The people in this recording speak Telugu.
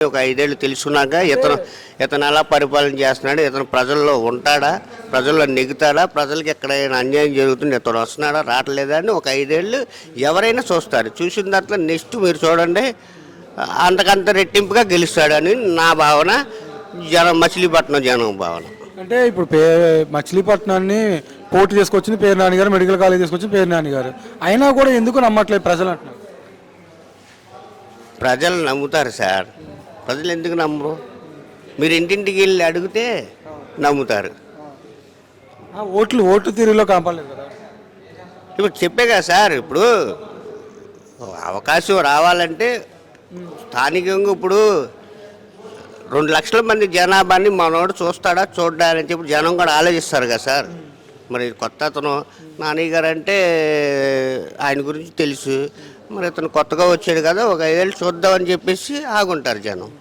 ఒక 5 ఏళ్ళు తెలుసుకున్నాక ఇతను ఎలా పరిపాలన చేస్తున్నాడు, ఇతను ప్రజల్లో ఉంటాడా, ప్రజల్లో నెగుతాడా, ప్రజలకి ఎక్కడైనా అన్యాయం జరుగుతుంది ఇతను వస్తున్నాడా రావట్లేదా అని ఒక 5 ఏళ్ళు ఎవరైనా చూస్తారు. చూసిన తర్వాత నెక్స్ట్ మీరు చూడండి అంతకంత రెట్టింపుగా గెలుస్తాడని నా భావన, మచిలీపట్నం జనం భావన. అంటే ఇప్పుడు మచిలీపట్నాన్ని పోటీ చేసుకొచ్చింది పేరు నాని గారు, మెడికల్ కాలేజ్ తీసుకొచ్చింది పేరు నాని గారు. అయినా కూడా ఎందుకు నమ్మట్లేదు ప్రజలు అంటున్నారు. ప్రజలు నమ్ముతారు సార్. ప్రజలు ఎందుకు నమ్మరు? మీరు ఇంటింటికి వెళ్ళి అడిగితే నమ్ముతారు. ఓట్లు తీరులో కాపాడలేదు కదా. ఇప్పుడు చెప్పే కదా సార్, ఇప్పుడు అవకాశం రావాలంటే స్థానికంగా ఇప్పుడు 2 లక్షల మంది జనాభాని మనోడు చూస్తాడా చూడ్డా అని చెప్పి జనం కూడా ఆలోచిస్తారు కదా సార్. మరి కొత్త అతను నాని గారు అంటే ఆయన గురించి తెలుసు, మరి ఇతను కొత్తగా వచ్చాడు కదా, ఒక 5 ఏళ్ళు చూద్దామని చెప్పేసి ఆగుంటారు జనం.